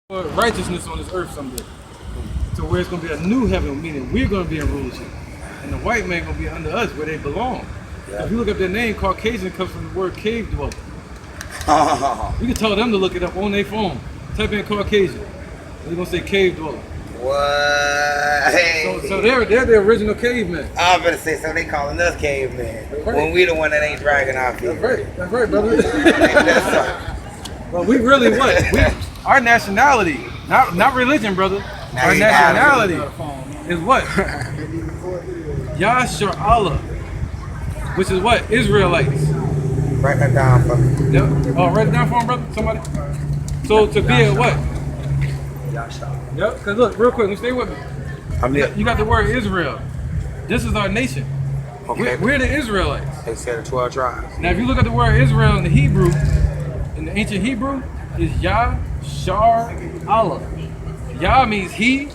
righteousness on this earth someday. To where it's going to be a new heaven, meaning we're going to be in rulership. And the white man going to be under us where they belong. Yeah. If you look up their name, Caucasian comes from the word cave dweller. You can tell them to look it up on their phone. Type in Caucasian. They're going to say cave dweller. What? Hey. So they're the original cavemen. I was going to say, so they calling us cavemen. Right. When we the one that ain't dragging our feet. That's right, brother. Well, we really what? Our nationality, not religion, brother. Our nationality is what? Yashar Allah, which is what? Israelites. Write that down for me. Yep. Oh, write it down for him, brother. Somebody. So to be a what? Yashar. Yep. Because look, real quick, stay with me. You got the word Israel. This is our nation. Okay. We're the Israelites. They said the 12 tribes. Now, if you look at the word Israel in the Hebrew, in the ancient Hebrew, is Yashar Allah. Yah means he.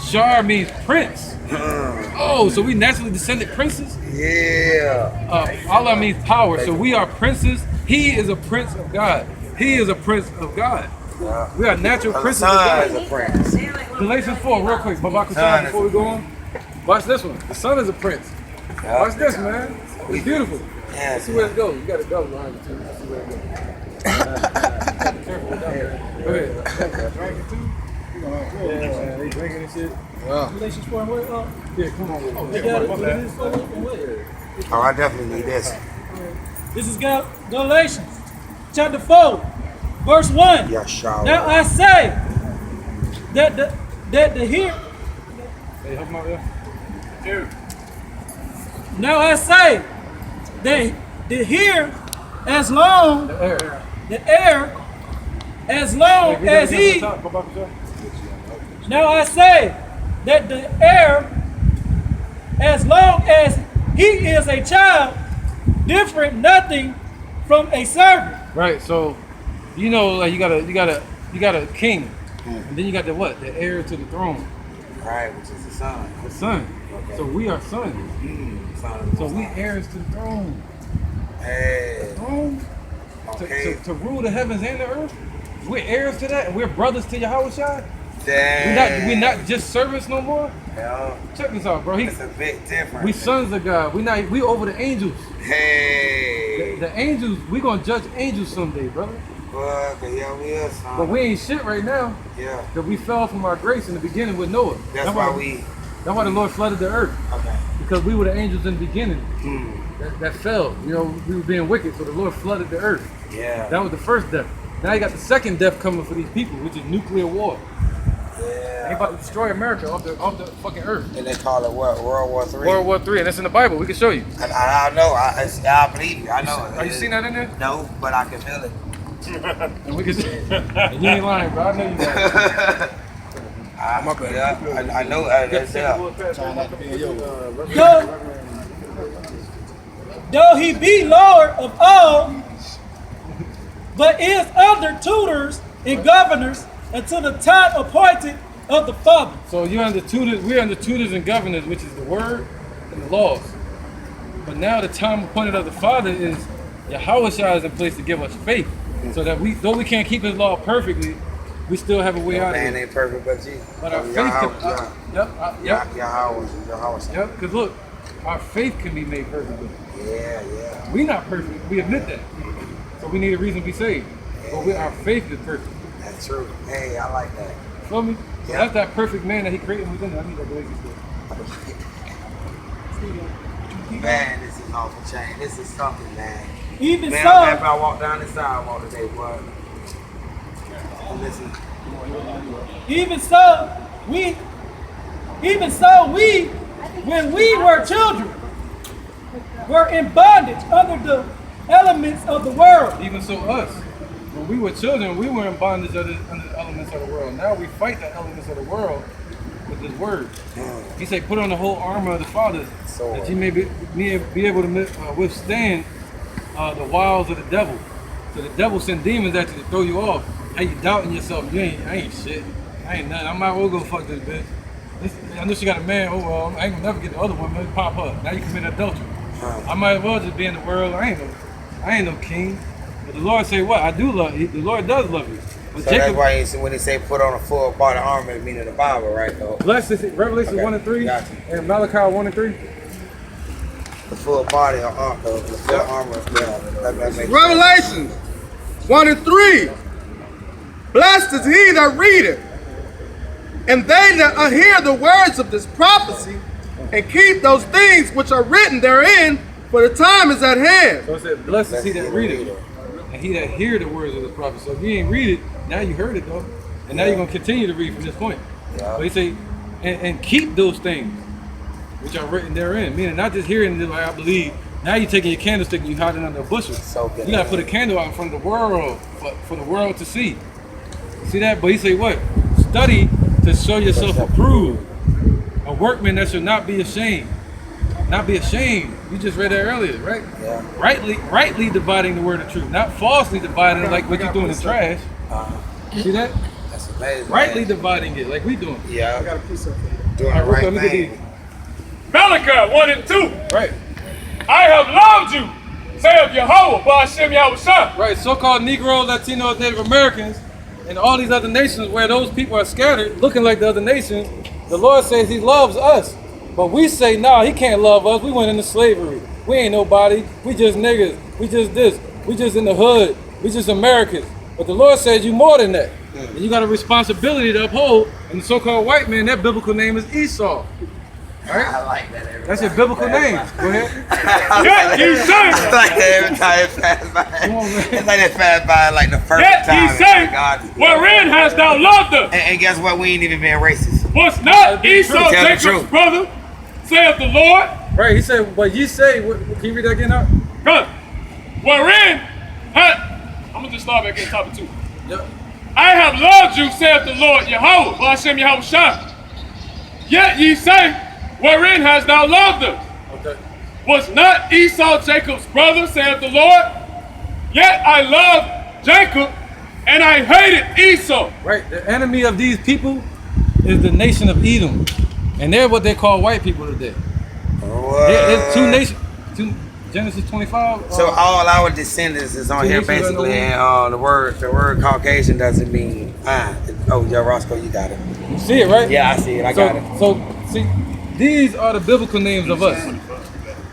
Shar means prince. Oh, so we naturally descended princes? Yeah. Allah means power. So we are princes. He is a prince of God. He is a prince of God. Yeah. We are natural princes of God. The son is a prince. Galatians 4, real quick. Babak before we go on. Watch this one. The son is a prince. Yeah. Watch this, man. It's beautiful. Yeah, let's see where it goes. You got to go behind it too. Let's see where it goes. Be careful with that. Go ahead. Drink it too. Yeah, they drinking and shit. Wow. Galatians 4 and what? Yeah, come on. Oh, I definitely need this. This is Galatians chapter 4, verse 1. Yashar. Now I say that the here. Hey, help him out there. Now I say that the here as long the air as long as he. Now I say that the heir, as long as he is a child, different nothing from a servant. Right. So, you know, like you got a king, and then you got the what? The heir to the throne. Right, which is the son. The son. Okay. So we are sons. So we heirs to the throne. Hey. The throne. Okay. To rule the heavens and the earth. We're heirs to that, and we're brothers to Yahushua. Dang. We're not just servants no more. Yeah. Check this out, bro. It's a bit different. We sons of God. We over the angels. Hey. The angels. We gonna judge angels someday, brother. Well, yeah, we are, son. But we ain't shit right now. Yeah. Because we fell from our grace in the beginning with Noah. That's why That's why the Lord flooded the earth. Okay. Because we were the angels in the beginning. That fell. You know, we were being wicked, so the Lord flooded the earth. Yeah. That was the first death. Now you got the second death coming for these people, which is nuclear war. Yeah. They about to destroy America off the fucking earth. And they call it what? World War III? World War III, and that's in the Bible. We can show you. I know. I believe you. I know. Are you seeing that in there? No, but I can feel it. And we can see. And you ain't lying, bro. I know you got it. I know. That's Though he be Lord of all, but is under tutors and governors until the time appointed of the Father. So we're under tutors and governors, which is the word and the laws. But now the time appointed of the Father is Yahushua is in place to give us faith. So that though we can't keep his law perfectly, we still have a way out of it. Man ain't perfect but you. But our faith can Yep, because look, our faith can be made perfect. Yeah. We're not perfect. We admit that. So we need a reason to be saved. But our faith is perfect. That's true. Hey, I like that. Feel me? So that's that perfect man that he created within us. I need that Galatians 4. Man, this is off the chain. This is something, man. Even man, so, I'm happy I walked down the sidewalk today, boy. Listen. Even so we, when we were children, were in bondage under the elements of the world. Even so us. When we were children, we were in bondage under the elements of the world. Now we fight the elements of the world with his word. He said, put on the whole armor of the Father, that you may be able to withstand the wiles of the devil. So the devil send demons at you to throw you off. How you doubting yourself? I ain't shit. I ain't nothing. I might well go fuck this bitch. I know she got a man. Oh well, I ain't gonna never get the other one. Let me pop up. Now you commit adultery. I might as well just be in the world. I ain't no king. But the Lord say what? I do love you. The Lord does love you. But So that's why when they say put on a full body armor, it means in the Bible, right? Though blessed is Revelation Okay, 1 and 3 gotcha. and Malachi 1 and 3. the full body of armor, the full armor. Yeah, that makes sense. Revelation 1 and 3. Blessed is he that readeth, and they that hear the words of this prophecy, and keep those things which are written therein, for the time is at hand. So it said, blessed is he that readeth, and he that hear the words of the prophet. So if you ain't read it, now you heard it though. And now you're going to continue to read from this point. Yeah. So he say, and keep those things which are written therein. Meaning not just hearing it like I believe. Now you're taking your candlestick and you hide it under a bushel. So good. You got to put a candle out in front of the world for the world to see. See that? But he say what? Study to show yourself approved. A workman that should not be ashamed. Not be ashamed. You just read that earlier, right? Yeah. Rightly dividing the word of truth. Not falsely dividing it like what you're doing in trash. See that? That's amazing. Rightly man. dividing it like we doing. Yeah. Got a piece of it. Doing All the right, right look at thing. these. Malachi 1 and 2. Right. I have loved you, saith Jehovah, Ba'ashem Yahushua. Right. So-called Negroes, Latinos, Native Americans, and all these other nations where those people are scattered, looking like the other nations, the Lord says he loves us. But we say, nah, he can't love us. We went into slavery. We ain't nobody. We just niggas. We just this. We just in the hood. We just Americans. But the Lord says you more than that. And you got a responsibility to uphold. And the so-called white man, that biblical name is Esau. I like that every That's your time. biblical name. Go ahead. Yet ye I say, like that every time it passed by. Come on, man. It's like it passed by like the first yet time. ye It's say, like, God. wherein hast thou loved us? And guess what? We ain't even being racist. Was not Esau Tell the Jacob's truth. brother, saith the Lord? Right, he said, but ye say, can you read that again now? Good. Wherein I'm gonna just start back at the top of 2. Yep. I have loved you, saith the Lord Jehovah, Ba'ashem Yahushua. Yet ye say, wherein hast thou loved us? Okay. Was not Esau Jacob's brother, saith the Lord? Yet I loved Jacob, and I hated Esau. Right, the enemy of these people is the nation of Edom. And they're what they call white people today. There's two nations, Genesis 25. So all our descendants is on Two here nations basically, are and the word Caucasian doesn't mean oh, yo, Roscoe, you got it. You see it, right? Yeah, I see it. I got it. So, see, these are the biblical names of us.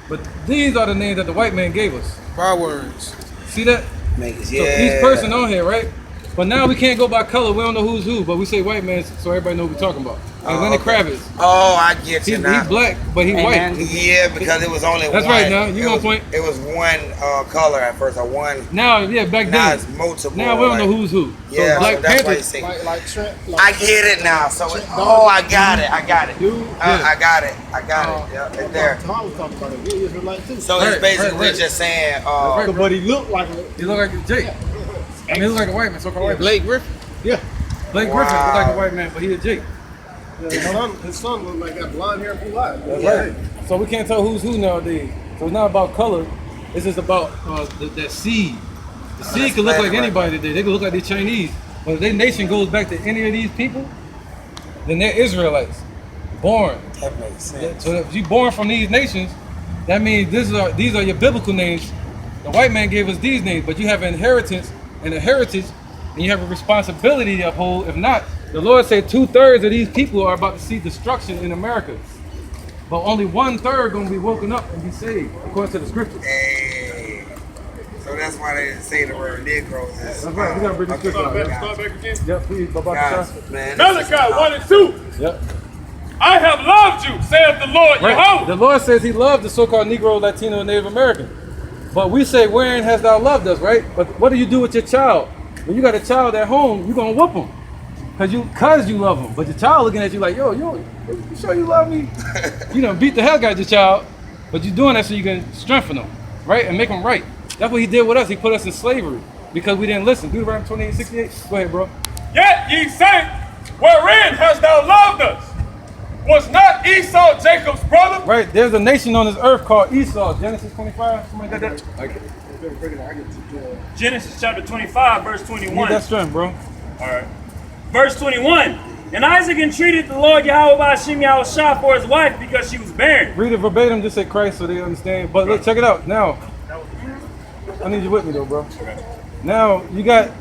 But these are the names that the white man gave us. Bywords. See that? Makes, So each person on here, right? But now we can't go by color. We don't know who's who, but we say white man so everybody knows what we're talking about. Like Lenny okay. Kravitz. Oh, I get He you now. black, but he white. Yeah, because it was only That's one. right, now. You it on was, point. It was one color at first, or one. Now, yeah, back Now then. it's multiple. Now we don't know like- who's who. Yeah, so Black so that's why you Panther. say. Like Trent. I get it now. So, I got it. I got it. Dude, yeah. I got it. I got it. Yeah, it's there. Tom was talking about it. He was like too. So Right, it's basically right. just saying, Right. But he looked like a He look like a Jake. I mean, he look like a white man, so-called white man. Blake Griffin. Yeah. Blake Wow. Griffin look like a white man, but he a Jake. His son looked like that blonde hair and blue eyes. Right. So we can't tell who's who nowadays. So it's not about color. It's just about that seed. The seed can look like anybody today. They can look like the Chinese. But if their nation goes back to any of these people, then they're Israelites. Born. that makes sense. So if you're born from these nations, that means these are your biblical names. The white man gave us these names, but you have an inheritance and a heritage, and you have a responsibility to uphold. If not, the Lord said 2/3 of these people are about to see destruction in America. But only 1/3 gonna be woken up and be saved, according to the scriptures. Hey. So that's why they say the word Negroes. That's right, we gotta bring the scripture out. Start back again. Yep, please, Baba Guys, Kasha. man. Malachi 1 and 2. Yep. I have loved you, saith the Lord Right. Jehovah. The Lord says he loved the so-called Negro, Latino, and Native American. But we say, wherein hast thou loved us, right? But what do you do with your child? When you got a child at home, you're gonna whoop him. Cause you love him. But your child looking at you like, yo, you sure you love me? You done beat the hell out of your child, but you're doing that so you can strengthen them, right? And make them right. That's what he did with us. He put us in slavery because we didn't listen. Deuteronomy 28:68. Go ahead, bro. Yet ye say, wherein hast thou loved us? Was not Esau Jacob's brother? Right, there's a nation on this earth called Esau. Genesis 25. Somebody got that? Genesis chapter 25, verse 21. Need that strength, bro. All right. Verse 21. And Isaac entreated the Lord Yahweh Ba'ashem Yahushua for his wife because she was barren. Read it verbatim, just say Christ so they understand. But look, check it out. Now, I need you with me though, bro. Now, you got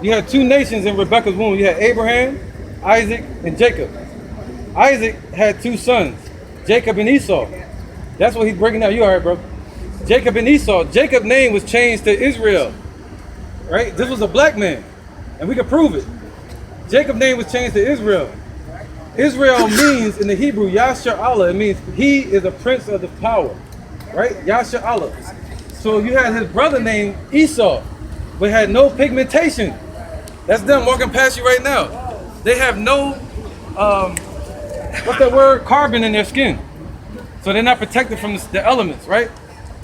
you had two nations in Rebekah's womb. You had Abraham, Isaac, and Jacob. Isaac had two sons, Jacob and Esau. That's what he's breaking down. You all right, bro? Jacob and Esau. Jacob's name was changed to Israel, right? This was a black man, and we can prove it. Jacob's name was changed to Israel. Israel means in the Hebrew, Yasher Allah. It means he is a prince of the power, right? Yasher Allah. So you had his brother named Esau, but had no pigmentation. That's them walking past you right now. They have no, what's that word? Carbon in their skin. So they're not protected from the elements, right?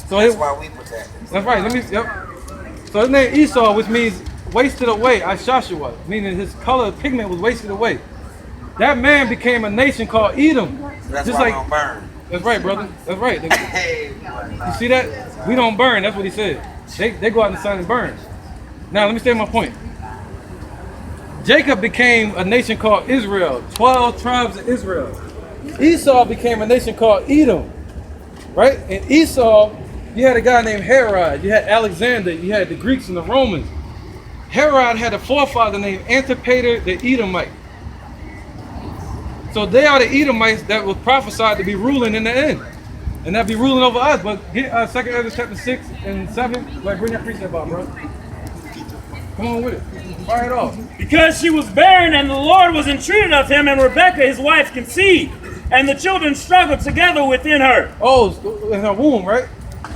So That's why we protect it. that's right. Yep. So his name Esau, which means wasted away. Ashashua, meaning his color pigment was wasted away. That man became a nation called Edom. So that's Just why like we don't burn. that's right, brother. That's right. Hey, You see that? We don't burn. That's what he said. They go out in the sun and burn. Now let me state my point. Jacob became a nation called Israel. 12 tribes of Israel. Esau became a nation called Edom. Right? And Esau, you had a guy named Herod. You had Alexander. You had the Greeks and the Romans. Herod had a forefather named Antipater the Edomite. So they are the Edomites that was prophesied to be ruling in the end. And that be ruling over us. But get 2 Ezra chapter 6 and 7. Like, bring that precept about, bro. Come on with it. Fire it off. Because she was barren, and the Lord was entreated of him, and Rebekah his wife conceived, and the children struggled together within her. Oh, in her womb, right?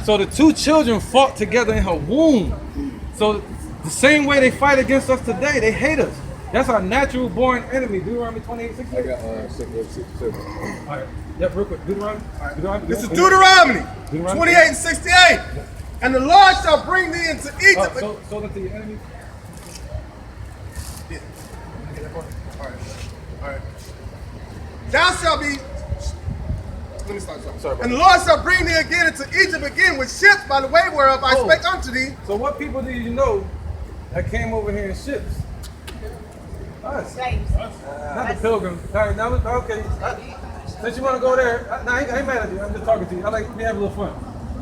So the two children fought together in her womb. So the same way they fight against us today, they hate us. That's our natural born enemy. Deuteronomy 28:6. I got 6:7. All right. Yep, real quick. Deuteronomy. This is Deuteronomy 28 and 68. And the Lord shall bring thee into Egypt. So into your enemy. Yeah. All right. Thou shalt be. Let me start. Sorry, and the Lord shall bring thee again into Egypt again with ships by the way whereof I Oh. spake unto thee. So what people do you know that came over here in ships? Us. Not the pilgrims. All right, now, okay. Since you want to go there, I ain't mad at you. I'm just talking to you. I like we have a little fun.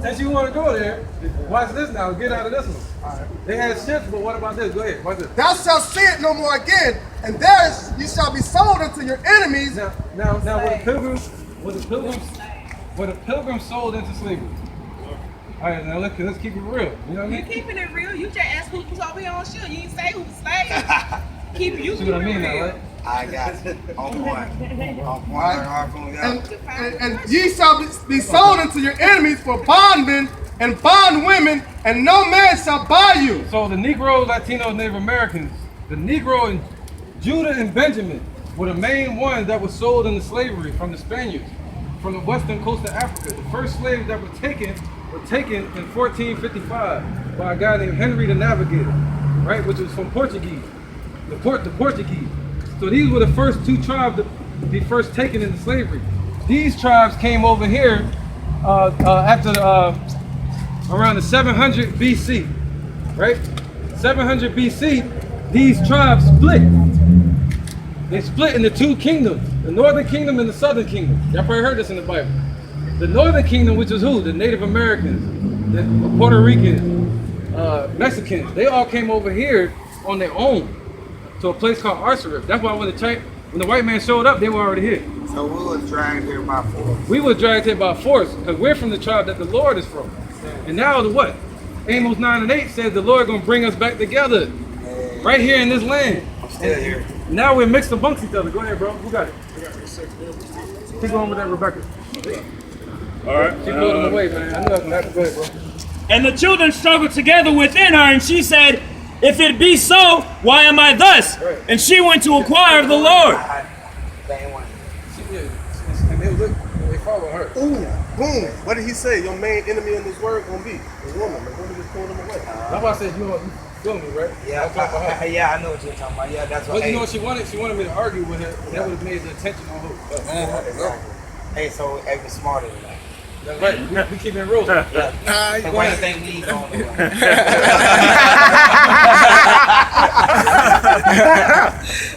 Since you want to go there, watch this now. Get out of this one. They had ships, but what about this? Go ahead. Watch this. Thou shalt see it no more again, and there you shall be sold unto your enemies. Now, were the pilgrims sold into slavery? All right, now let's keep it real. You know what I You're mean? keeping it real. You just asked who was over here on ship. You didn't say who was slave. You See what I mean now, right? I got it. On point. On point. And ye shall be sold unto your enemies for bondmen and bondwomen, and no man shall buy you. So the Negro, Latinos, Native Americans, the Negro in Judah and Benjamin were the main ones that were sold into slavery from the Spaniards, from the western coast of Africa. The first slaves that were taken in 1455 by a guy named Henry the Navigator, right, which was from Portuguese, the Portuguese. So these were the first two tribes to be first taken into slavery. These tribes came over here after around the 700 BC, right? 700 BC, these tribes split. They split into two kingdoms, the northern kingdom and the southern kingdom. Y'all probably heard this in the Bible. The northern kingdom, which is who? The Native Americans, the Puerto Ricans, Mexicans. They all came over here on their own to a place called Arcerip. That's why when the white man showed up, they were already here. So we was dragged here by force. We were dragged here by force because we're from the tribe that the Lord is from. And now the what? Amos 9 and 8 says the Lord gonna bring us back together right here in this land. I'm still here. Now we're mixed amongst each other. Go ahead, bro. Who got it? Keep going with that, Rebecca. All right. She pulled him away, man. I knew I was gonna have to go ahead, bro. And the children struggled together within her, and she said, if it be so, why am I thus? Right. And she went to inquire of the Lord. They ain't want And they follow her. Ooh, boom. What did he say? Your main enemy in this word gonna be the woman. The woman just pulled him away. That's why I said you feel me, right? Yeah, I'm talking about her. yeah, I know what you're talking about. Yeah, that's what. But you know what she wanted? She wanted me to argue with her. And that would have made the attention on her. Exactly. Hey, so every smarter than that. That's right. We keep it real. So why you think we going to do?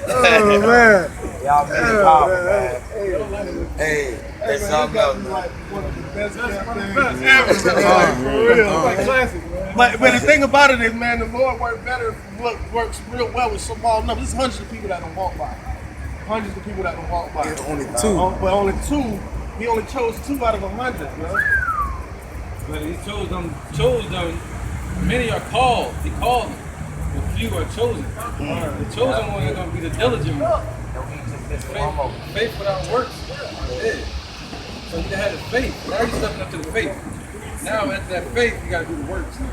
Oh man. Y'all really powerful, man. Hey, that's something else, man. One of the best ever. For real. Like classic, man. But the thing about it is, man, the Lord works real well with small numbers. There's hundreds of people that don't walk by. Hundreds of people that don't walk by. There's only two. But only two. He only chose 2 out of 100, man. But he chose them. Many are called. He called them. But few are chosen. The chosen one is going to be the diligent one. Faith without works. Yeah. So you had the faith. Now you're stepping up to the faith. Now after that faith, you got to do the works now.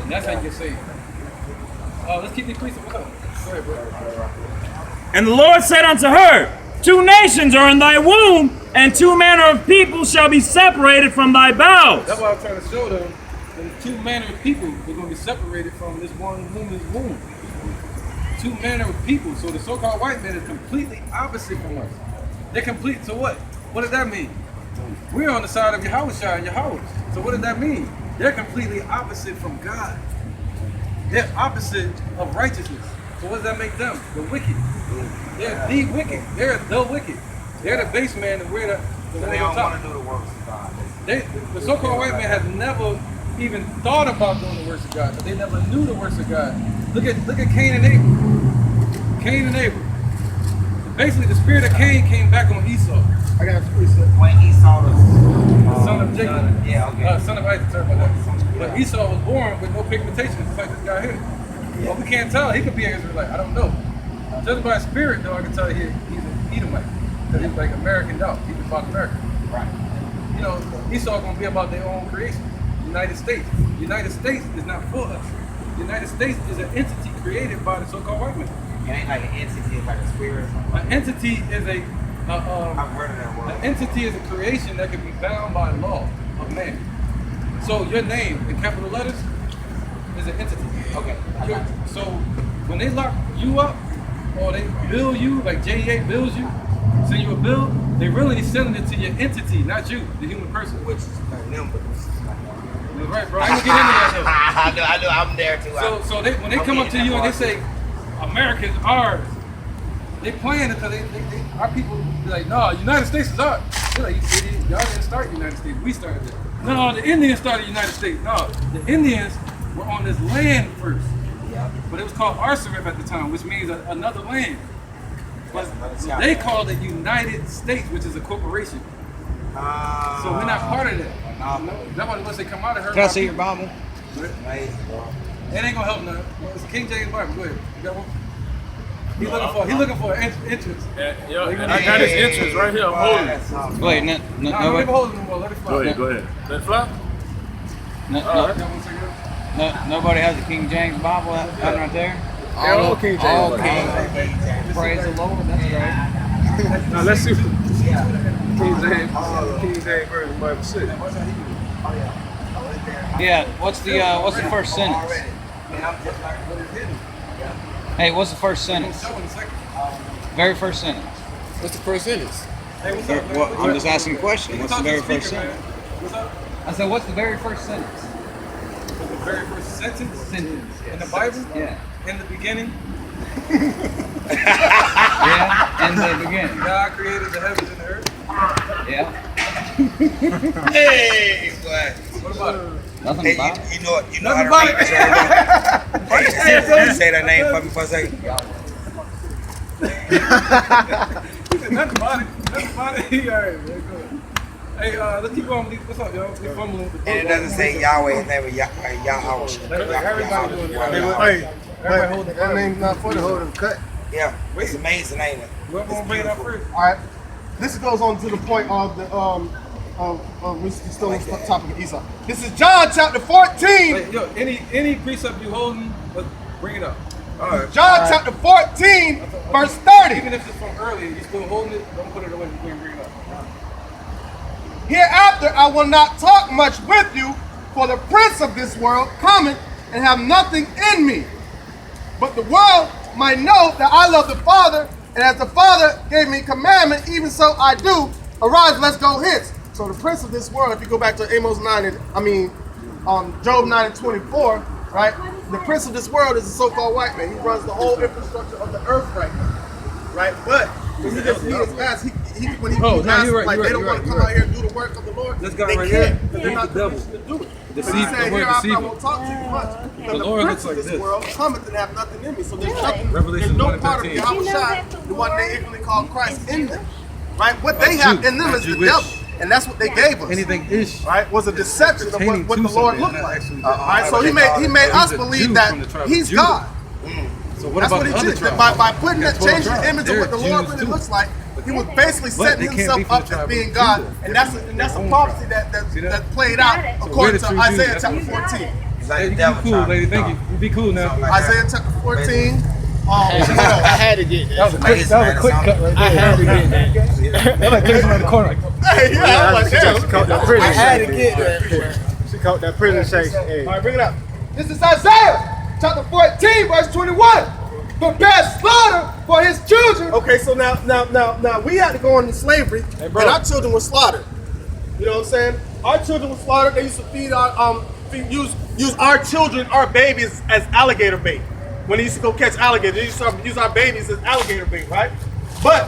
And that's how you get saved. Let's keep increasing. What's up? Go ahead, bro. And the Lord said unto her, 2 nations are in thy womb, and 2 manner of people shall be separated from thy bowels. That's why I'm trying to show them that 2 manner of people are going to be separated from this one woman's womb. 2 manner of people. So the so-called white man is completely opposite from us. They're complete. So what? What does that mean? We're on the side of Yahushua and Yahweh. So what does that mean? They're completely opposite from God. They're opposite of righteousness. So what does that make them? The wicked. They're the wicked. They're the wicked. They're the base man and we're the They don't want to do the works of God. the so-called white man has never even thought about doing the works of God, but they never knew the works of God. Look at Cain and Abel. Cain and Abel. Basically, the spirit of Cain came back on Esau. I got 3 cents. When Esau the Son of Jacob. Yeah, okay. Son of Isaac, sorry about that. But Esau was born with no pigmentation, just like this guy here. Well, we can't tell. He could be an Israelite. I don't know. Judged by spirit, though, I can tell he's an Edomite. Because he's like American dog. He's about America. Right. You know, Esau going to be about their own creation. United States. United States is not for us. United States is an entity created by the so-called white man. It ain't like an entity, it's like a spirit or something. An entity is I've heard of that word. an entity is a creation that can be bound by law of man. So your name in capital letters is an entity. Okay, I got you. So when they lock you up or they bill you, like JEA bills you, send you a bill, they really sending it to your entity, not you, the human person. Which is them, but this is like That's right, bro. I ain't gonna get into that though. I know, I'm there too. So when they come up to you and they say, America's ours, they playing it because our people be like, no, United States is ours. They're like, you idiot, y'all didn't start the United States, we started it. No, the Indians started the United States. No, the Indians were on this land first. Yeah. But it was called Arsarim at the time, which means another land. But they called it United States, which is a corporation. So we're not part of that. That's why once they come out of her. Can I see your Bible? It ain't gonna help none. It's King James Bible. Go ahead. You got one? He's looking for an entrance. Yo, I got his entrance right here. I'm holding it. Go ahead, No, don't even hold it no more. Let it fly. Go ahead. Let it fly. Nobody has a King James Bible out right there? All King James. Praise the Lord, that's great. Now let's see. King James version Bible 6. Yeah, what's the first sentence? Hey, what's the first sentence? Very first sentence. What's the first sentence? Hey, what's up, man? Well, I'm just asking a question. What's the very first man? sentence? What's up? I said, what's the very first sentence? The very first sentence in the Bible? Yeah. In the beginning, Yeah, in the beginning. God created the heavens and the earth. Yeah. Hey, boy. What about it? Nothing Hey, about it. you know how to Nothing read this right now? Hey, say that name for me for a second. Nothing about it. Nothing about it. All right, man. Go ahead. Hey, let's keep on. What's up, y'all? We fumbling with the And it doesn't say Yahweh, his name is Yahweh. Everybody doing it. Hey, Everybody holding that name's not for the holding cut. Yeah, it's amazing, ain't it? Whoever gonna bring it up first? All right. This goes on to the point of the we still on the topic of Esau. This is John chapter 14. Hey, yo, any precept you holding, let's bring it up. All right. John chapter 14, verse 30. Even if it's from earlier, you still holding it. Don't put it away. You can't bring it up. Hereafter I will not talk much with you, for the prince of this world cometh and have nothing in me. But the world might know that I love the Father, and as the Father gave me commandment, even so I do. Arise, let's go hence. So the prince of this world, if you go back to Amos 9, Job 9 and 24, right? The prince of this world is a so-called white man. He runs the whole infrastructure of the earth right now, right? But when he gets asked, when he Oh, asked, no, you're right, like you're they don't right, want to you're come right. out here and do the work of the Lord. This guy they right can't, here, because they're he's not the devil. commissioned to do it. But he Deceive, said, the word hereafter I deceiving. won't talk to you much. Oh, But The the Lord prince looks like of this this. world cometh and have nothing in me. So there's Really? nothing, Revelation there's no part of 1:13. Yahweh You know Shai, that the the one they word- ignorantly call Christ in them. Right? What they have Jew, in them not is the Jewish. devil. And that's what they gave us. Anything ish. Right? Was a deception of Pertaining what to the Lord something, looked not like. actually- Right? So he made us He's a believe Jew that from the tribe of he's Judah. God. So what That's about what the he other did. tribes? By putting Got that 12 changing the tribes. image of They're what the Lord Jews really too. looks like, he was basically But setting they can't himself be from the up tribe as of being Judah. God. And that's a Own prophecy tribe. See that? that played out So according we're the to true Isaiah Jews. chapter You got 14. it. It's Hey, like you the be devil cool, trying lady. to Thank you. talk. You be cool now. Something like Isaiah chapter 14. I had to get that. That was a quick cut right I had to get that. They're like placing on the corner. Hey, yeah, I was like, damn. She caught that prison I had to shake. get that. She caught that prison shake. Hey. All right, bring it up. This is Isaiah chapter 14, verse 21. Prepare slaughter for his children. Okay, so now we had to go into slavery, and our children were slaughtered. You know what I'm saying? Our children were slaughtered. They used to feed our use our children, our babies, as alligator bait. When they used to go catch alligators, they used to use our babies as alligator bait, right? But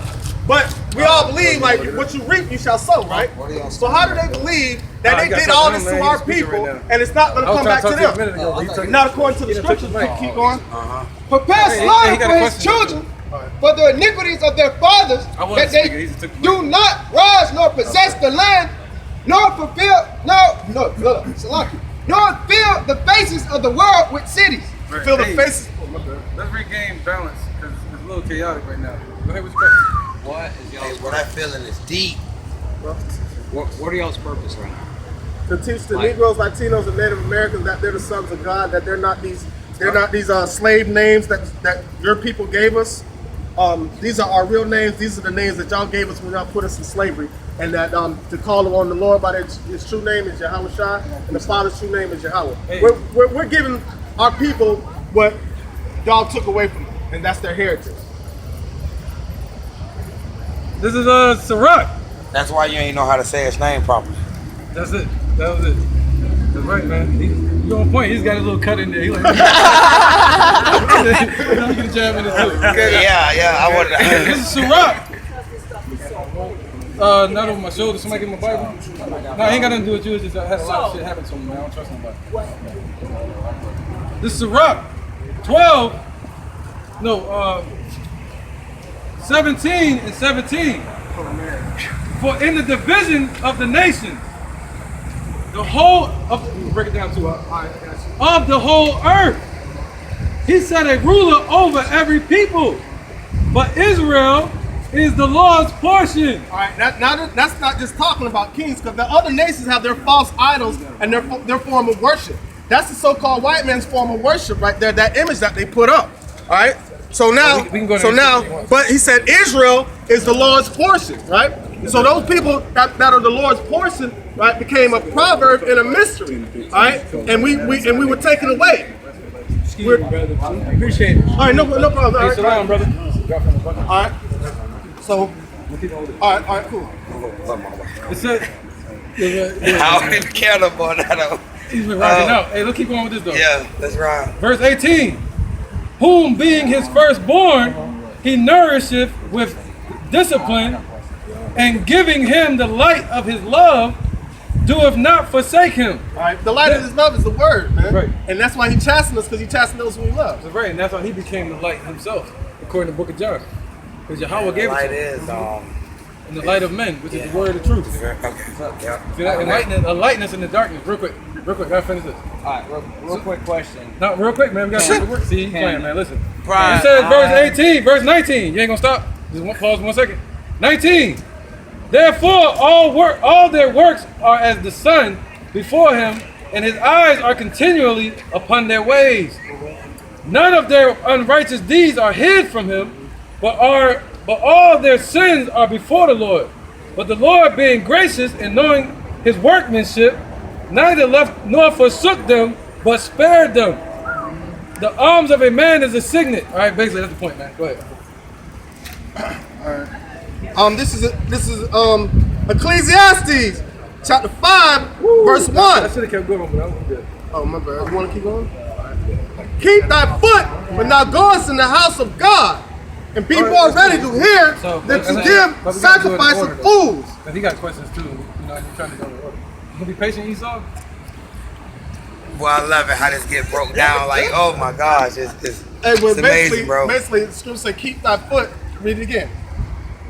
we all believe like what you reap, you shall sow, right? So how do they believe that they did all this to our people, and it's not going to come back to them? Not according to the scriptures. Keep going. Prepare slaughter for his children, for the iniquities of their fathers, that they do not rise nor possess the land, nor fulfill, nor fill the faces of the world with cities. Fill the faces. Let's regain balance because it's a little chaotic right now. Go ahead with your question. What is Hey, y'all's what I'm feeling is deep. what are y'all's purpose right now? To teach the Negroes, Latinos, and Native Americans that they're the sons of God, that they're not these slave names that your people gave us. These are our real names. These are the names that y'all gave us when y'all put us in slavery. And that to call on the Lord by his true name is Yahweh Shai, and the Father's true name is Yahweh. Hey. We're giving our people what y'all took away from them, and that's their heritage. This is Sirach. That's why you ain't know how to say his name properly. That's it. That was it. That's right, man. He's on point. He's got a little cut in there. He's like, let me get a jab in this too. Yeah, I want to. This is Sirach. Not over my shoulder. Somebody give me my Bible. No, I ain't got nothing to do with you. It's just I had a lot of shit happen to me, man. I don't trust nobody. This is Sirach 12. No, 17 and 17. For in the division of the nation, the whole of break it down to of the whole earth, he set a ruler over every people. But Israel is the Lord's portion. All right, now that's not just talking about kings, because the other nations have their false idols and their form of worship. That's the so-called white man's form of worship right there, that image that they put up. All right. So now, we can go there. but he said Israel is the Lord's portion, right? So those people that are the Lord's portion, right, became a proverb and a mystery, all right? And we were taken away. Excuse me, brother. Appreciate it. All right, no problem. All right, Sit down, brother. all right. So, all right, cool. It said, I don't even care about that. he's been rocking out. Hey, let's keep going with this though. Yeah, that's right. Verse 18. Whom being his firstborn, he nourisheth with discipline, and giving him the light of his love, doeth not forsake him. All right, the light of his love is the word, man. Right. And that's why he chastens us, because he chastens those who he loves. That's right, and that's how he became the light himself, according to the book of John. Because Yahweh gave it Light to him. is And the light of men, which is the word of truth. okay. Yeah. See that? A lightness in the darkness. Real quick, gotta finish this. Alright, real quick question. No, real quick, man. We gotta work. See, you playing, man. Listen. Pride. It says verse 18, verse 19. You ain't gonna stop. Just pause 1 second. 19. Therefore, all their works are as the sun before him, and his eyes are continually upon their ways. None of their unrighteous deeds are hid from him, but all their sins are before the Lord. But the Lord, being gracious and knowing his workmanship, neither left nor forsook them, but spared them. The arms of a man is a signet. All right, basically that's the point, man. Go ahead. This is Ecclesiastes chapter 5, verse 1. I should have kept going, but I was good. Oh, my bad. You want to keep going? Keep thy foot when thou goest in the house of God, and be more ready to hear than to give sacrifice of fools. But he got questions too. You know, you're trying to go in order. You gonna be patient, Esau? Well, I love it how this get broke down. Like, oh my gosh, it's Hey, well, amazing, bro. Basically, the scripture say, keep thy foot. Read it again.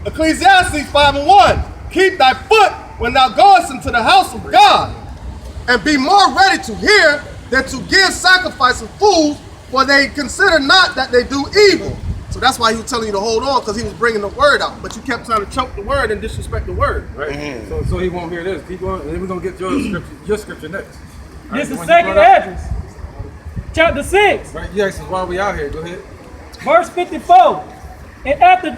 Ecclesiastes 5:1. Keep thy foot when thou goest into the house of God, and be more ready to hear than to give sacrifice of fools, for they consider not that they do evil. So that's why he was telling you to hold on, because he was bringing the word out. But you kept trying to choke the word and disrespect the word. Right. So he won't hear this. Keep going, and then we're gonna get your scripture next. All This right, is the one you second brought up? Esdras, chapter 6, Right. You asked us why we out here. Go ahead. verse 54. And after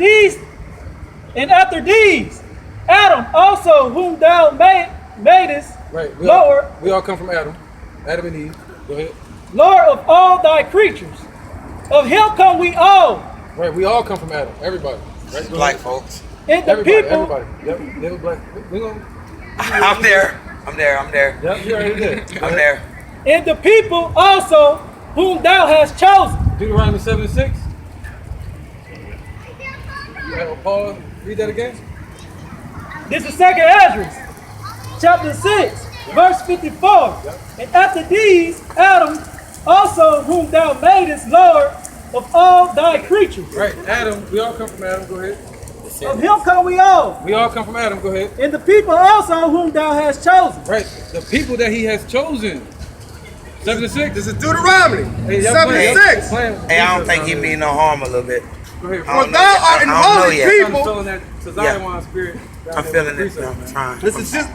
these, Adam also, whom thou madest, Right. Lord, We all come from Adam. Adam and Eve. Go ahead. Lord of all thy creatures. Of him come we all. Right. We all come from Adam. Everybody. Right. Go black ahead. folks. And the Everybody. people, Everybody. Yep. They were black. We gonna. I'm there. Yep. You already did. Go I'm ahead. there. and the people also, whom thou hast chosen. Deuteronomy 7:6. Paul, read that again. This is second Esdras, chapter 6, verse 54. And after these, Adam also, whom thou madest Lord of all thy creatures. Right. Adam. We all come from Adam. Go ahead. Of him come we all. We all come from Adam. Go ahead. And the people also, whom thou hast chosen. Right. The people that he has chosen. 7:6. This is Deuteronomy Hey, y'all 7:6. playing- Hey, I don't think he mean no harm a little bit. Go ahead. I For don't know thou yet. art an I don't know holy yet. I'm people. feeling that Zion spirit. down I'm there feeling with the it. precept, I'm man. trying.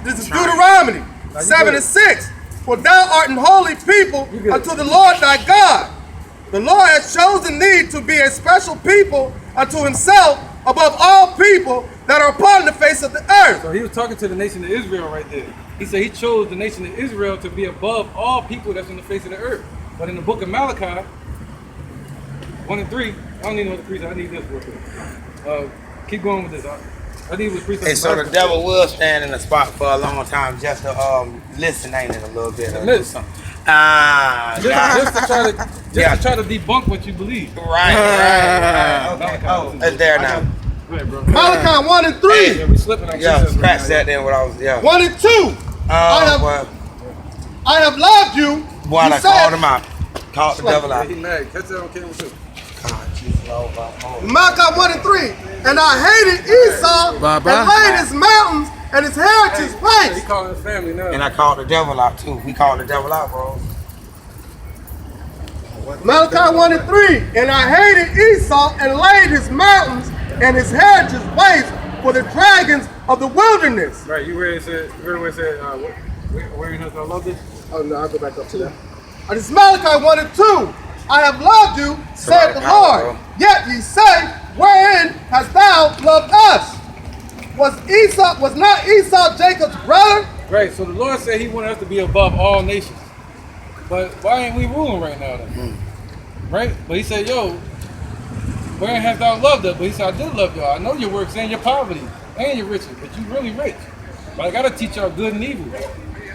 This is Deuteronomy 7:6. For thou art an holy people You good. unto the Lord thy God. The Lord has chosen thee to be a special people unto himself above all people that are upon the face of the earth. So he was talking to the nation of Israel right there. He said he chose the nation of Israel to be above all people that's on the face of the earth. But in the book of Malachi, 1 and 3, I don't need no precept. I need this real quick. Keep going with this. I need what precept. Hey, so the devil will stand in the spot for a long time just to listen, ain't it, a little bit? Or do Listen. something. Ah, Just to try to Yeah. to try to debunk what you believe. right. Okay. Malachi, Oh, it's there now. Go ahead, bro. Malachi 1 and 3. Yeah, we slipping on Yeah, precepts right scratch now. that then. What I was, yeah. 1 and 2. Well, I have loved you. boy, You I said- called him out. Called the devil Yeah, out. he mad. Catch that on camera too. God, Jesus, Lord, Lord. Malachi 1 and 3. And I hated Esau and laid his mountains and his heritage He waste. calling his family now. And I called the devil out too. We called the devil out, bro. Malachi 1 and 3. And I hated Esau and laid his mountains and his heritage waste for the dragons of the wilderness. Right, you read it said, where you know I love this? Oh no, I'll go back up to that. This is Malachi 1 and 2. I have loved you, said the Lord. Yet ye say, wherein hast thou loved us? Was not Esau Jacob's brother? Right, so the Lord said he wanted us to be above all nations. But why ain't we ruling right now then? Right? But he said, yo, wherein hast thou loved us? But he said, I did love y'all. I know your works and your poverty and your riches, but you really rich. But I gotta teach y'all good and evil.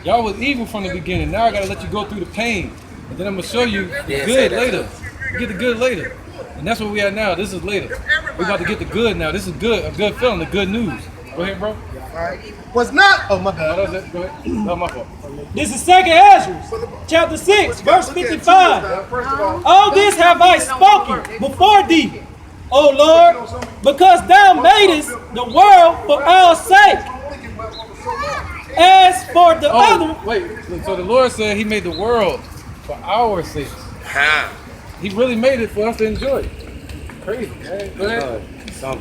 Y'all was evil from the beginning. Now I gotta let you go through the pain. And then I'm gonna show you the Yeah, say good that later. You get the good later. And that's where we at now. This is later. We about to get the good now. This is good, a good feeling, the good news. Go ahead, bro. Was not, oh my No, God. that's it. Go ahead. Not my fault. This is second Esdras, chapter 6, verse 55. All this have I spoken before thee, O Lord, because thou madest the world for our sake. As for the other, Wait. So the Lord said he made the world for our sake. Huh. He really made it for us to enjoy it. Crazy, man. Go ahead.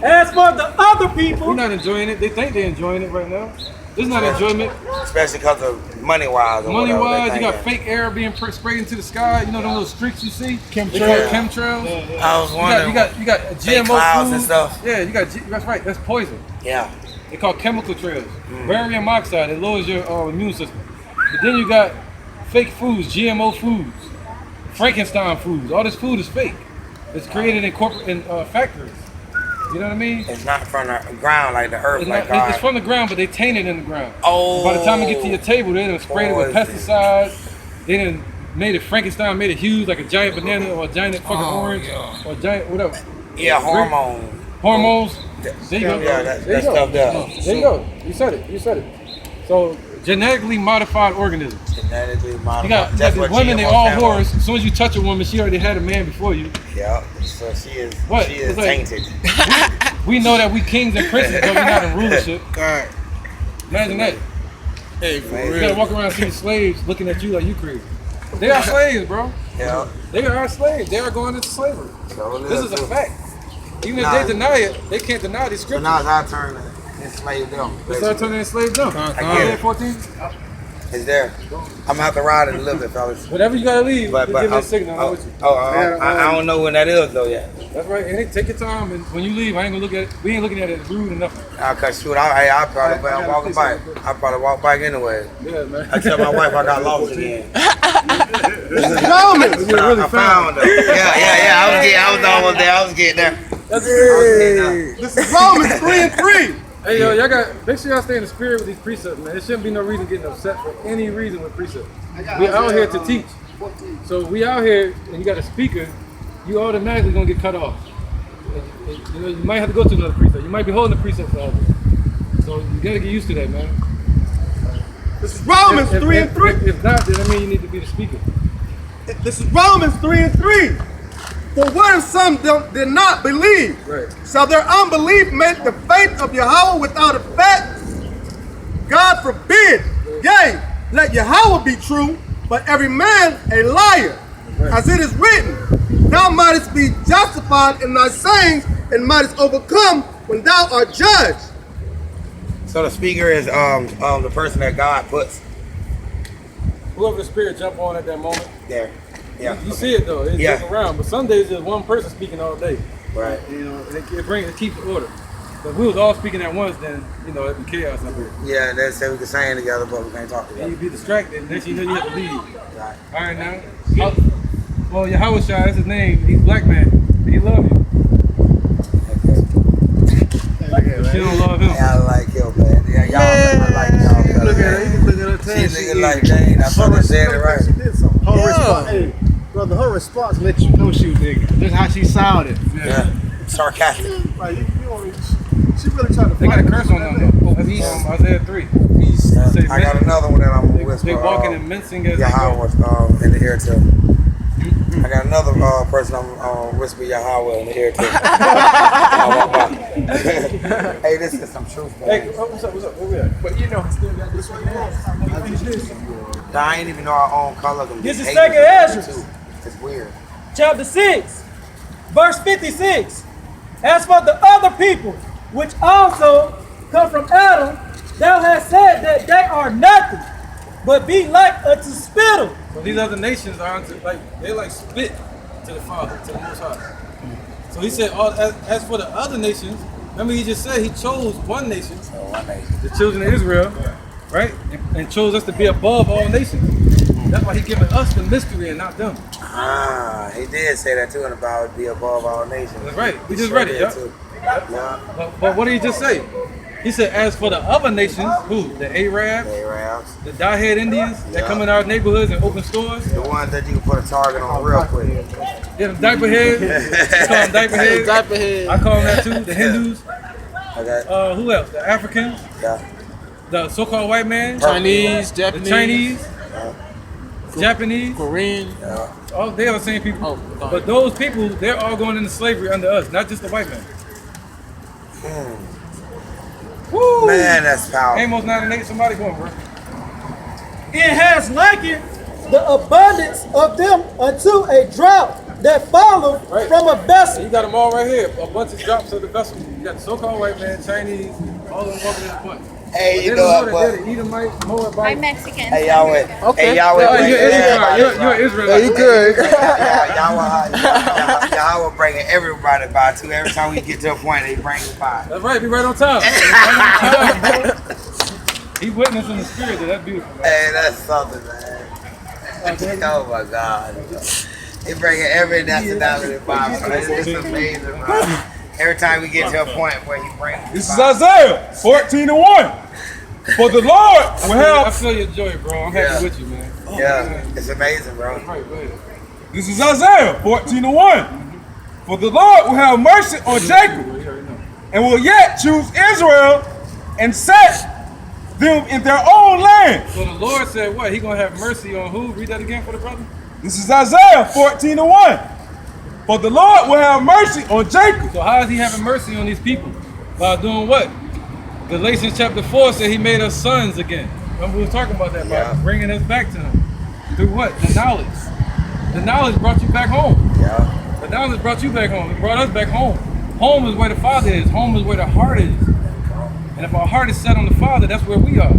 as for the other We're people, not enjoying it. They think they're enjoying it right now. This is not enjoyment. Especially because of money-wise. or Money whatever wise, they you got thinking. fake air being sprayed into the sky. You know those little streaks you see? They call Yeah. it chemtrails. I was wondering. You got fake GMO clouds food. and stuff. Yeah, you got. That's right. That's poison. Yeah. They call chemical trails. Barium oxide. It lowers your immune system. But then you got fake foods, GMO foods, Frankenstein foods. All this food is fake. It's created in factories. You know what I mean? It's not from the ground like the earth, It's, like not, it's God. from the ground, but they taint it in the ground. Oh. By the time it get to your table, they done sprayed it with Poison. pesticides. They done made it Frankenstein, made it huge like a giant banana or a giant fucking orange or a giant whatever. Yeah, hormone. Hormones. There you go. Yeah, that There you go. stuff there. There you go. You said it. You said it. So genetically modified organisms. Genetically modified. You got That's the what women, they GMO all family- whores. As soon as you touch a woman, she already had a man before you. Yeah. So she is. What? She is It's like- tainted. We know that we kings and princes, but we're not in rulership. God. Imagine that. Hey, for You gotta walk around and see the slaves looking at you like you crazy. They are slaves, bro. Yeah. They are slaves. They are going into slavery. So it This is a too. fact. Even if Nah. they deny it, they can't deny these So scriptures. now it's our turn to enslave them. They start turning enslaved them. I get it. 14. It's there. I'm gonna have to ride it a little bit, fellas. Whatever you gotta leave, But just give me a I'm- signal. I'm with you. I don't know when that is though yet. That's right. And take your time. And when you leave, I ain't gonna look at it. We ain't looking at it as rude or nothing. Cause shoot, I probably better walk a bike. I probably walk bike anyway. Yeah, man. I tell my wife I got lost again. Romans. really I found her. Yeah. I was almost there. I was getting there. This is Romans 3:3. Hey, yo, y'all got, make sure y'all stay in the spirit with these precepts, man. There shouldn't be no reason getting upset for any reason with precepts. We out here to teach. So we out here and you got a speaker, you automatically gonna get cut off. You know, you might have to go to another precept. You might be holding the precept for others. So you gotta get used to that, man. This is Romans 3:3. If not, then I mean you need to be the speaker. This is Romans 3:3. For what if some did not believe? Right. Shall their unbelief make the faith of Yahweh without effect? God forbid. Yea, let Yahweh be true, but every man a liar. Right. As it is written, thou mightest be justified in thy sayings, and mightest overcome when thou art judged. So the speaker is the person that God puts Whoever the spirit jump on at that moment. there. Yeah. You see it though, it Yeah. jump around. But some days there's one person speaking all day. Right. You know, and it keeps order. But if we was all speaking at once, then you know it'd be chaos up here. Yeah, they say we can sing together, but we can't talk And together. you'd be distracted. Next you know you have to leave. Right. All right now. Well, Yahweh Shai, that's his name. He's black man. He love you. But she don't love him. Yeah, I like him, man. Yeah, y'all, I like y'all. Look at her, you can look at her She tail. looking like dang, I fucking said it right. She did something. Her response, hey, brother, her response lets you know she was nigga. That's how she sounded. Yeah. Sarcastic. Like, you only, she really tried to They got a fight. curse on them though. That's Isaiah 3. Say, I got another one that I'm gonna whisper. They walking and mincing as they go. Yahweh in the ear too. I got another person I'm whisper Yahweh in the ear too. Hey, this is some truth, man. Hey, what's up? Where we at? But you know, I still got this one. I ain't even know our own color. This is 2nd Ezra. It's weird. Chapter 6, verse 56. As for the other people, which also come from Adam, thou hast said that they are nothing, but be like unto spittle. So these other nations are they're like spit to the Father, to the Most High. So he said, as for the other nations, remember he just said he chose one nation, the children of Israel, right? And chose us to be above all nations. That's why he giving us the mystery and not them. He did say that too in the Bible, be above all nations. That's right. We just read it, yeah. Yeah. But what did he just say? He said, as for the other nations, who? The Arabs, Arabs. the dye-head Indians that come in our neighborhoods and open stores. The ones that you can put a target on real quick. Yeah, the diaper heads. You call them diaper heads. Diaper head. I call them that too. The Hindus. Okay. Who else? The Africans. Yeah. The so-called white man. Chinese, The Japanese, Chinese. Japanese. Korean. All they are the same people. Oh, God. But those people, they're all going into slavery under us, not just the white man. Woo! Man, that's powerful. Amos 9:8. Somebody going, bro. It has likened the abundance of them unto a drought that followed Right. from a So vessel. you got them all right here. A bunch of drops of the vessel. You got the so-called white man, Chinese, all of them walking in the bunch. Hey, They you don't know know what? that they're the Edomite, Moabite. I'm Mexican. Hey, Yahweh. Okay. Hey, Yahweh. Oh, bring you're everybody Israelite. You're Israelite. Yeah, you good. Yahweh bringing everybody by too. Every time we get to a point, they bring it by. That's right. Be right on time. He witnessing the spirit. That's beautiful, man. Hey, that's something, man. Oh my God. He bringing every nationality by. It's amazing, bro. Every time we get to a point where he brings it This is by. Isaiah 14:1. For the Lord will I have. feel your joy, bro. I'm Yeah. happy with you, man. Yeah, it's amazing, bro. Right, go ahead. This is Isaiah 14:1. For the Lord will have mercy on Jacob You already know. and will yet choose Israel and set them in their own land. So the Lord said what? He gonna have mercy on who? Read that again for the brother. This is Isaiah 14:1. For the Lord will have mercy on Jacob. So how is he having mercy on these people? By doing what? Galatians chapter 4 said he made us sons again. Remember we were talking about that, by bringing us back to him. Through what? The knowledge. The knowledge brought you back home. Yeah. The knowledge brought you back home. It brought us back home. Home is where the Father is. Home is where the heart is. And if our heart is set on the Father, that's where we are.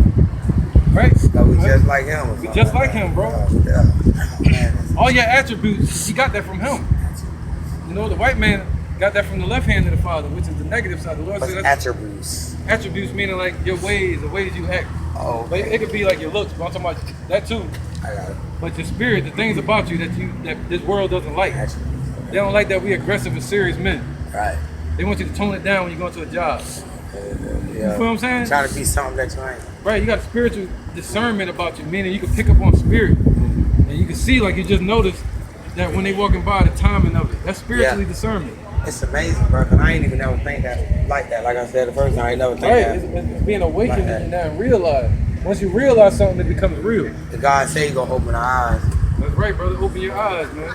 Right? So we just like him. We just like him, bro. Yeah. Man, All your attributes, he got that from him. You know, the white man got that from the left hand of the Father, which is the negative side. The Lord what's said that's attributes? attributes meaning like your ways, the ways you act. Oh, But it could be like your looks, but I'm talking about that too. I got it. But your spirit, the things about you that this world doesn't like. Attributes. They don't like that we aggressive and serious men. Right. They want you to tone it down when you go into a job. You Yeah. feel what I'm saying? Trying to be something that you ain't. Right, you got spiritual discernment about you, meaning you can pick up on spirit. And you can see, like you just noticed, that when they walking by, the timing of it. That's spiritually discernment. It's amazing, bro. Cause I ain't even never think that like that. Like I said the first time, I ain't never think Right, that. it's being awakened Like that. and now realized. Once you realize something, it becomes real. The God say He gonna open our eyes. That's right, brother. Open your eyes, man.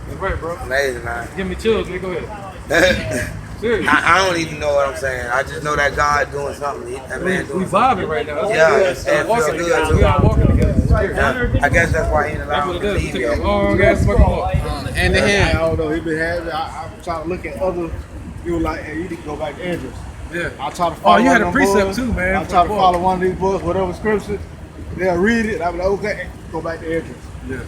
That's right, bro. Amazing, man. Give me chills, man. Go ahead. Serious. I don't even know what I'm saying. I just know that God doing something. That man We doing something. vibing right now. That's Yeah, what it and is. it feel Walking good, together. too. We all walking together. in the spirit. Yeah. I guess that's why He ain't That's allowed what me it to is. We leave took a yet. long ass fucking walk. And then, I don't know, he been having, I'm trying to look at other, you were like, hey, you need to go back to Andrews. Yeah. I try to follow Oh, you had one a of them precept books. too, man. I for try the to book. follow one of these books, whatever scripture, they'll read it, I'm like, okay, go back to Andrews. Yeah.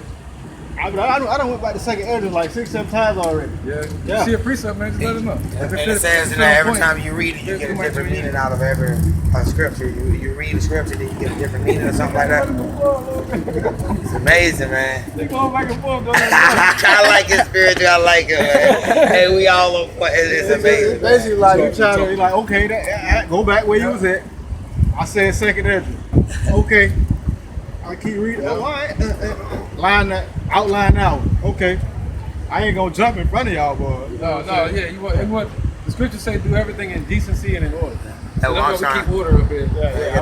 I done went back to second Andrews like 6-7 times already. Yeah. Yeah. You see a precept, man, just let us know. If And it says in there every time you read it, you get a It might different be- meaning out of every scripture. You read the scripture, then you get a different meaning or something like that. It's amazing, man. They going back and forth, though. I like it spiritual. I like it, man. Hey, we all on point. It's amazing. It's basically like you trying to, like, okay, go back where you was at. I said second Andrews. Okay. I keep reading. Oh, all right. Line that, outline now. Okay. I ain't gonna jump in front of y'all, boy. You know what I'm saying? Yeah, you want the scriptures say do everything in decency and in order. That's what I'm That's why we trying. keep order up here. And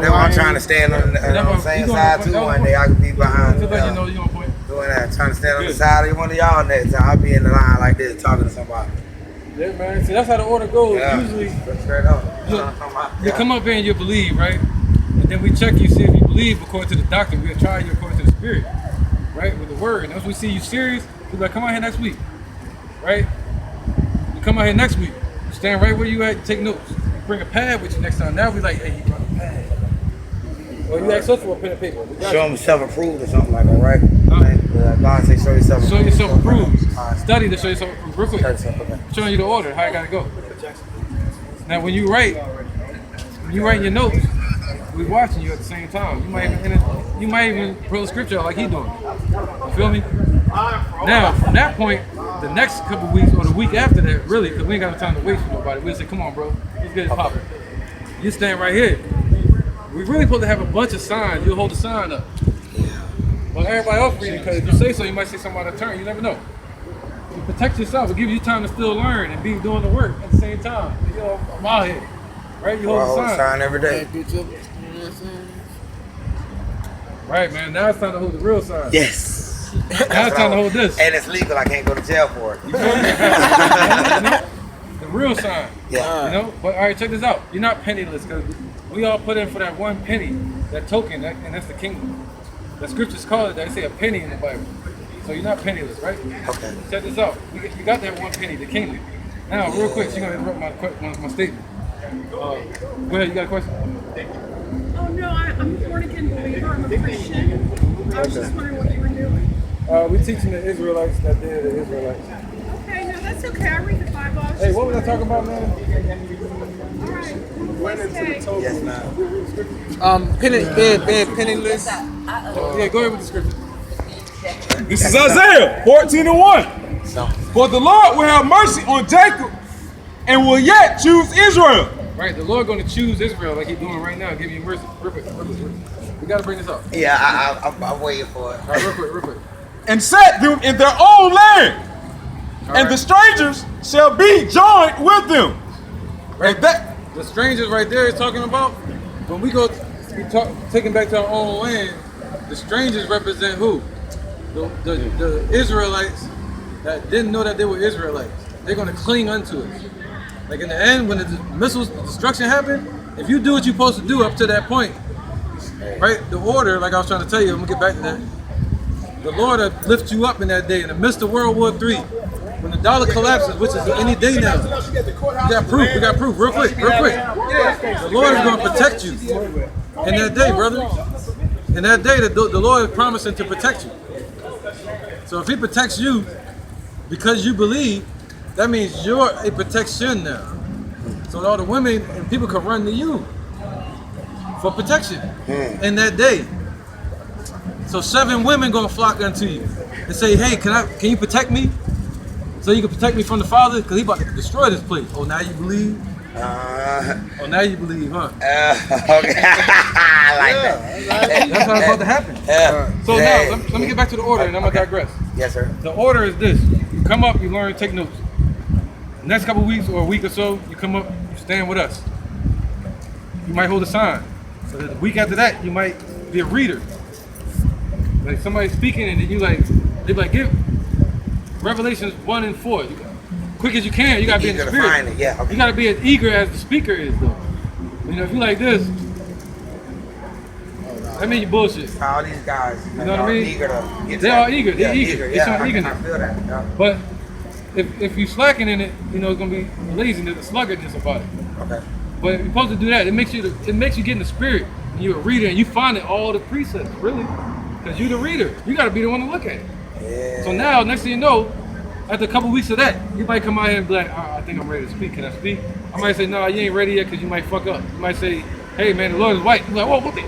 that's why I'm trying to stand on the same side too. One day I can be behind. Just let you know you on point. Doing that, trying to stand on the side of one of y'all next time. I'll be in the line like this talking to somebody. Yeah, man. See, that's how the order goes. Yeah. Usually, Straight up. you come up here and you believe, right? And then we check you, see if you believe according to the doctrine. We'll try you according to the spirit, right? With the word. And once we see you serious, we'll be like, come out here next week, right? You come out here next week. You stand right where you at, you take notes. You bring a pad with you next time. Now we like, hey, you brought a pad. Or you ask us for a pen and paper. We got Show you. them self-approved or something like that, right? God say show yourself approved. Show yourself approved. All right. Study to show yourself approved. Real quick. Show yourself approved. Showing you the order, how it gotta go. Now when you write your notes, we watching you at the same time. You might even pull a scripture out like he doing. You feel me? Now from that point, the next couple weeks or the week after that, really, because we ain't got no time to wait for nobody. We'll say, come on, bro, let's get it popping. You stand right here. We really supposed to have a bunch of signs. You'll hold the sign up. Well, everybody else reading, because if you say so, you might see somebody turn. You never know. You protect yourself. It gives you time to still learn and be doing the work at the same time. You know, I'm out here. Right? You I hold hold the the sign. sign every day. Right, man. Now it's time to hold the real sign. Yes. Now it's time to hold this. And it's legal. I can't go to jail for it. You know? The real sign. Yeah. You know? But all right, check this out. You're not penniless because we all put in for that one penny, that token, and that's the kingdom. The scriptures call it that. They say a penny in the Bible. So you're not penniless, right? Okay. Check this out. You got that one penny, the kingdom. Now, real quick, she's gonna interrupt my statement. Go ahead. You got a question? Oh no, I'm a born again believer. I'm a Christian. I was just wondering what you were doing. We teaching the Israelites that they're the Israelites. Okay, no, that's okay. I read the Bible. I was Hey, just what was I talking about, man? all right. Okay. Yes, ma'am. Being penniless. Yeah, go ahead with the scripture. This is Isaiah 14:1. So, For the Lord will have mercy on Jacob and will yet choose Israel. Right, the Lord going to choose Israel like He's doing right now, give you mercy. Real quick. We got to bring this up. yeah, I'm waiting for it. All right, real quick. And set them in their own land. All And the right. strangers shall be joined with them. Right. And that, The strangers right there is talking about when we go taken back to our own land, the strangers represent who? The Israelites that didn't know that they were Israelites. They're going to cling unto it. Like in the end, when the missiles destruction happened, if you do what you're supposed to do up to that point, right? The order, like I was trying to tell you, I'm going to get back to that. The Lord will lift you up in that day in the midst of World War III. When the dollar collapses, which is any day now, we got proof, real quick. The Lord is going to protect you in that day, brother. In that day, the Lord is promising to protect you. So if he protects you because you believe, that means you're a protection now. So all the women and people can run to you for protection in that day. So 7 women gonna flock unto you and say, hey, can you protect me? So you can protect me from the Father? Because he about to destroy this place. Oh, now you believe? Oh, now you believe, huh? Okay. I like that. That's how it's about to happen. So now, let me get back to the order and I'm gonna digress. Yes, sir. The order is this. You come up, you learn, take notes. The next couple of weeks or a week or so, you come up, you stand with us. You might hold a sign. So the week after that, you might be a reader. Like somebody speaking and then they like, give Revelations 1 and 4. Quick as you can, you gotta be in the spirit. Find it. Yeah, okay. You gotta be as eager as the speaker is though. You know, if you like this, that means you bullshit. All these guys, You know what I mean? Eager to get They're all eager. They're Yeah, eager. They Yeah, show eagerness. I feel that. Yeah. But if you slacking in it, you know it's gonna be laziness, a sluggardness about it. Okay. But if you're supposed to do that, it makes you get in the spirit. And you're a reader and you find it all the precepts, really. Because you're the reader. You gotta be the one to look at it. Yeah. So now, next thing you know, after a couple weeks of that, you might come out here and be like, I think I'm ready to speak. Can I speak? I might say, no, you ain't ready yet because you might fuck up. You might say, hey man, the Lord is white. You're like, whoa, what the?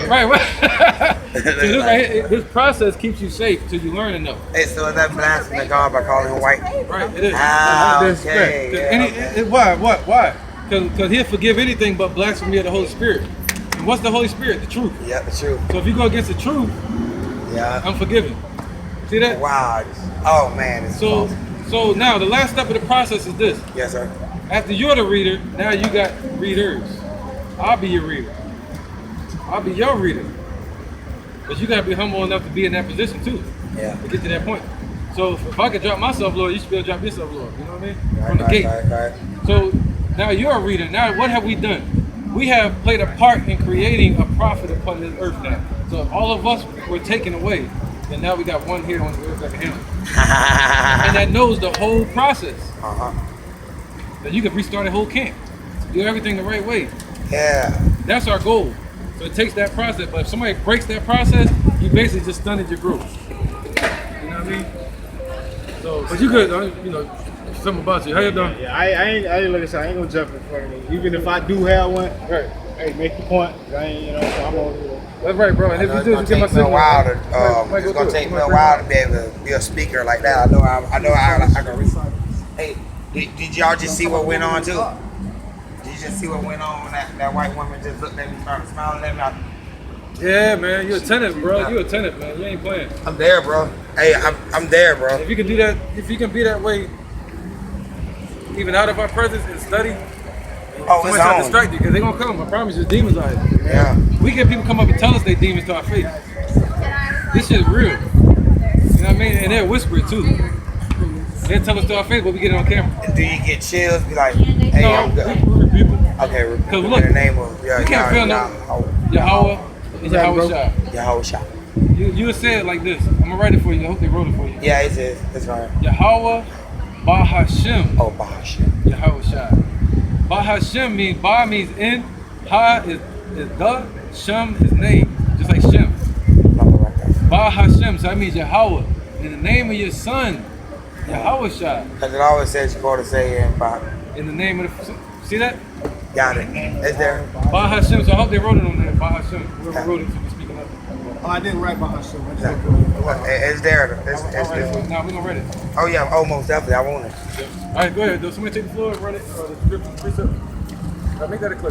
Right. So this process keeps you safe till you learn enough. Hey, so is that blaspheming God by calling him white? Right, it is. Okay. Why? Because he'll forgive anything but blasphemy of the Holy Spirit. And what's the Holy Spirit? The truth. Yeah, the truth. So if you go against the truth, Yeah. I'm forgiven. See that? Wow. Oh man. It's So awesome. so now the last step of the process is this. Yes, sir. After you're the reader, now you got readers. I'll be your reader. I'll be your reader. But you gotta be humble enough to be in that position too. Yeah. To get to that point. So if I could drop myself, Lord, you should be able to drop yourself, Lord. You know what I mean? From the gate. Right. So now you're a reader. Now what have we done? We have played a part in creating a prophet upon this earth now. So if all of us were taken away, then now we got one here on the earth that can handle it. And that knows the whole process. That you could restart a whole camp. Do everything the right way. Yeah. That's our goal. So it takes that process. But if somebody breaks that process, you basically just stunted your growth. You know what I mean? So, but you good, you know, something about you. How you doing? Yeah, I ain't like I said, I ain't gonna jump in front of me. Even if I do have one, Right. hey, make the point. I ain't, you know, so I'm over here. That's right, bro. And if you It's do, gonna you get my take me a signal. while to, Might it's go gonna through it. take me Might a bring while it to be able to be a speaker like that. I know I can. Hey, did y'all just see what went on too? Did you just see what went on when that white woman just looked at me, started smiling at me? Yeah, man. You're attentive, bro. You're attentive, man. You ain't playing. I'm there, bro. Hey, I'm there, bro. If you can do that, if you can be that way, even out of our presence and study, Oh, somebody's it's not on. distracted because they're gonna come. I promise you, demons out here. Yeah. We get people come up and tell us they demons to our face. This shit is real. You know what I mean? And they'll whisper it too. They'll tell us to our face, but we get it on camera. Do you get chills? Be like, hey, I'm good. we rebuke them. Okay, Cause in look, the name of you can't feel no Yahweh and Yahweh Shai. Yahweh Shai. You would say it like this. I'm gonna write it for you. I hope they wrote it for you. Yeah, it's right. Yahweh Bahashem. Oh, Bahashem. Yahweh Shai. Bahashem means Ba means in, Ha is the, Shem is name, just like Shem. Bahashem, so that means Yahweh. In the name of your son, Yahweh Shai. Because it always says you're supposed to say in Bah. In the name of the, see that? Got it. It's there. Bahashem, so I hope they wrote it on there. Bahashem, whoever wrote it to be speaking up. Oh, I didn't write behind show. It's there. It's Now we're gonna read it. oh, yeah. Oh, most definitely. I want it. All right, go ahead. Somebody take the floor and run it. The script, precept. Make that a clip.